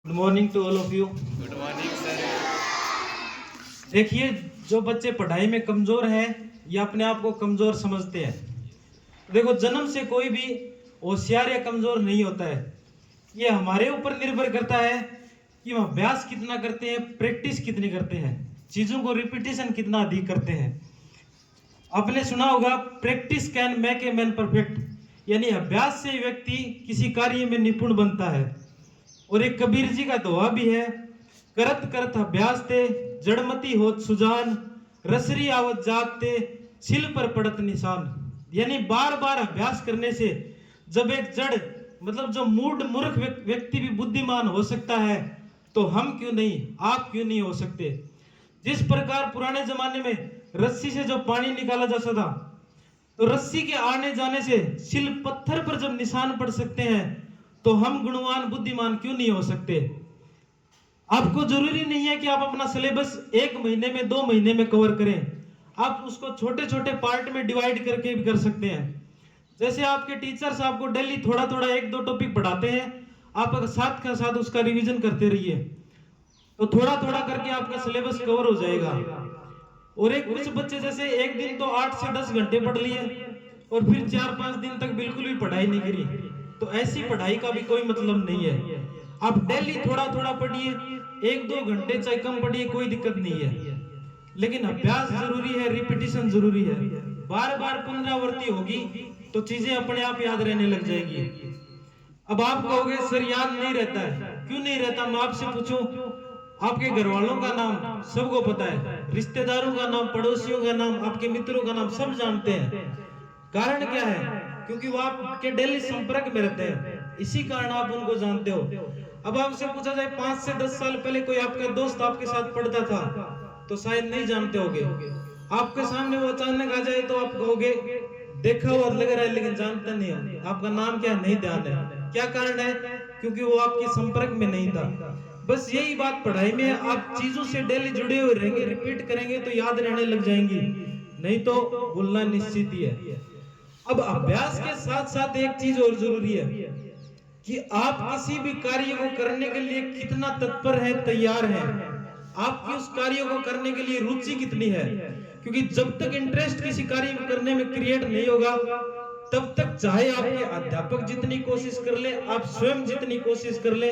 Good morning to all of you. Good morning sir. देखिए, जो बच्चे पढ़ाई में कमजोर हैं या अपने आप को कमजोर समझते हैं, देखो जन्म से कोई भी होशियार या कमजोर नहीं होता है। ये हमारे ऊपर निर्भर करता है कि हम अभ्यास कितना करते हैं, प्रैक्टिस कितनी करते हैं, चीजों को रिपीटेशन कितना अधिक करते हैं। आपने सुना होगा practice can make a man perfect, यानी अभ्यास से व्यक्ति किसी कार्य में निपुण बनता है। और एक कबीर जी का दोहा भी है, करत करत अभ्यास ते जड़मती होत सुजान, रसरी आवत जागते सिल पर पड़त निशान। यानी बार बार अभ्यास करने से जब एक जड़ मतलब जो मूर्ख व्यक्ति भी बुद्धिमान हो सकता है, तो हम क्यों नहीं, आप क्यों नहीं हो सकते। जिस प्रकार पुराने जमाने में रस्सी से जो पानी निकाला जाता था, तो रस्सी के आने जाने से सिल पत्थर पर जब निशान पड़ सकते हैं, तो हम गुणवान बुद्धिमान क्यों नहीं हो सकते। आपको जरूरी नहीं है कि आप अपना सिलेबस 1 महीने में 2 महीने में कवर करें, आप उसको छोटे छोटे पार्ट में डिवाइड करके भी कर सकते हैं। जैसे आपके टीचर्स आपको डेली थोड़ा थोड़ा 1-2 टॉपिक पढ़ाते हैं, आप साथ का साथ उसका रिवीजन करते रहिए, तो थोड़ा थोड़ा करके आपका सिलेबस कवर हो जाएगा। और एक कुछ बच्चे जैसे एक दिन तो 8 से 10 घंटे पढ़ लिए और फिर 4-5 दिन तक बिल्कुल भी पढ़ाई नहीं करी, तो ऐसी पढ़ाई का भी कोई मतलब नहीं है। आप डेली थोड़ा थोड़ा पढ़िए, 1-2 घंटे चाहे कम पढ़िए, कोई दिक्कत नहीं है, लेकिन अभ्यास जरूरी है, रिपीटिशन जरूरी है। बार बार पुनरावृत्ति होगी तो चीजें अपने आप याद रहने लग जाएगी। अब आप कहोगे सर याद नहीं रहता है, क्यों नहीं रहता। मैं आपसे पूछूं, आपके घर वालों का नाम सबको पता है, रिश्तेदारों का नाम, पड़ोसियों का नाम, आपके मित्रों का नाम सब जानते हैं। कारण क्या है? क्योंकि वो आपके डेली संपर्क में रहते हैं, इसी कारण आप उनको जानते हो। अब आपसे पूछा जाए 5 से 10 साल पहले कोई आपका दोस्त आपके साथ पढ़ता था, तो शायद नहीं जानते होगे। आपके सामने वो अचानक आ जाए तो आप कहोगे देखा हुआ लग रहा है लेकिन जानते नहीं हो, आपका नाम क्या नहीं ध्यान है। क्या कारण है? क्योंकि वो आपके संपर्क में नहीं था। बस यही बात पढ़ाई में, आप चीजों से डेली जुड़े हुए रहेंगे, रिपीट करेंगे तो याद रहने लग जाएंगी, नहीं तो भूलना निश्चित ही है। अब अभ्यास के साथ साथ एक चीज और जरूरी है कि आप किसी भी कार्य को करने के लिए कितना तत्पर है, तैयार है, आपकी उस कार्य को करने के लिए रुचि कितनी है। क्योंकि जब तक इंटरेस्ट किसी कार्य को करने में क्रिएट नहीं होगा, तब तक चाहे आपके अध्यापक जितनी कोशिश कर ले, आप स्वयं जितनी कोशिश कर ले,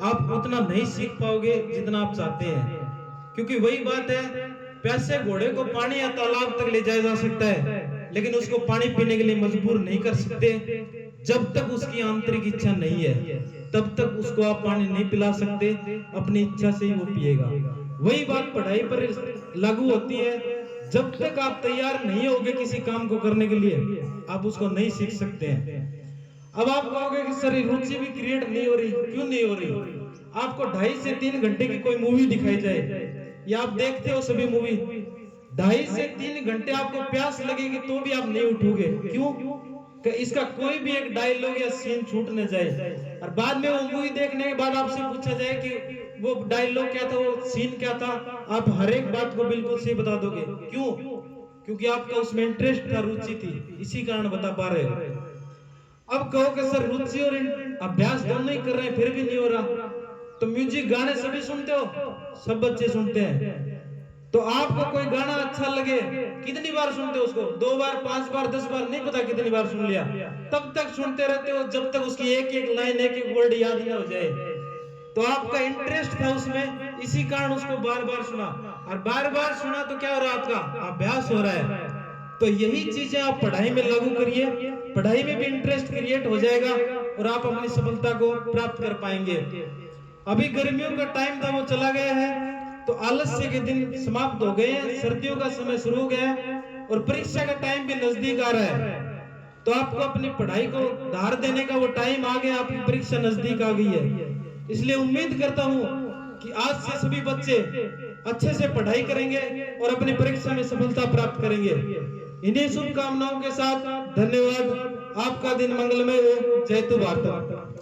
आप उतना नहीं सीख पाओगे जितना आप चाहते हैं। क्योंकि वही बात है, प्यासे घोड़े को पानी या तालाब तक ले जाया जा सकता है, लेकिन उसको पानी पीने के लिए मजबूर नहीं कर सकते। जब तक उसकी आंतरिक इच्छा नहीं है, तब तक उसको आप पानी नहीं पिला सकते, अपनी इच्छा से ही वो पिएगा। वही बात पढ़ाई पर लागू होती है, जब तक आप तैयार नहीं होगे किसी काम को करने के लिए, आप उसको नहीं सीख सकते हैं। अब आप कहोगे कि सर रुचि भी क्रिएट नहीं हो रही, क्यों नहीं हो रही। आपको 2.5 से 3 घंटे की कोई मूवी दिखाई जाए, या आप देखते हो सभी मूवी, 2.5 से 3 घंटे आपको प्यास लगेगी तो भी आप नहीं उठोगे। क्यों? कि इसका कोई भी एक डायलॉग या सीन छूट न जाए, और बाद में वो मूवी देखने के बाद आपसे पूछा जाए कि वो डायलॉग क्या था, वो सीन क्या था, आप हर एक बात को बिल्कुल सही बता दोगे। क्यों? क्योंकि आपका उसमें इंटरेस्ट था, रुचि थी, इसी कारण बता पा रहे हो। अब कहो कि सर रुचि और अभ्यास दोनों ही कर रहे हैं फिर भी नहीं हो रहा, तो म्यूजिक गाने सभी सुनते हो, सब बच्चे सुनते हैं, तो आपको कोई गाना अच्छा लगे, कितनी बार सुनते हो उसको? 2 बार, 5 बार, 10 बार, नहीं पता कितनी बार सुन लिया, तब तक सुनते रहते हो जब तक उसकी एक एक लाइन, एक एक वर्ड याद ना हो जाए। तो आपका इंटरेस्ट था उसमें, इसी कारण उसको बार बार सुना, और बार बार सुना तो क्या हो रहा है, आपका अभ्यास हो रहा है। तो यही चीजें आप पढ़ाई में लागू करिए, पढ़ाई में भी इंटरेस्ट क्रिएट हो जाएगा और आप अपनी सफलता को प्राप्त कर पाएंगे। अभी गर्मियों का टाइम था, वो चला गया है, तो आलस्य के दिन समाप्त हो गए हैं, सर्दियों का समय शुरू हो गया है और परीक्षा का टाइम भी नजदीक आ रहा है। तो आपको अपनी पढ़ाई को धार देने का वो टाइम आ गया, आपकी परीक्षा नजदीक आ गई है। इसलिए उम्मीद करता हूं कि आज से सभी बच्चे अच्छे से पढ़ाई करेंगे और अपनी परीक्षा में सफलता प्राप्त करेंगे। इन्हीं शुभकामनाओं के साथ धन्यवाद। आपका दिन मंगलमय हो। जय तु भारत।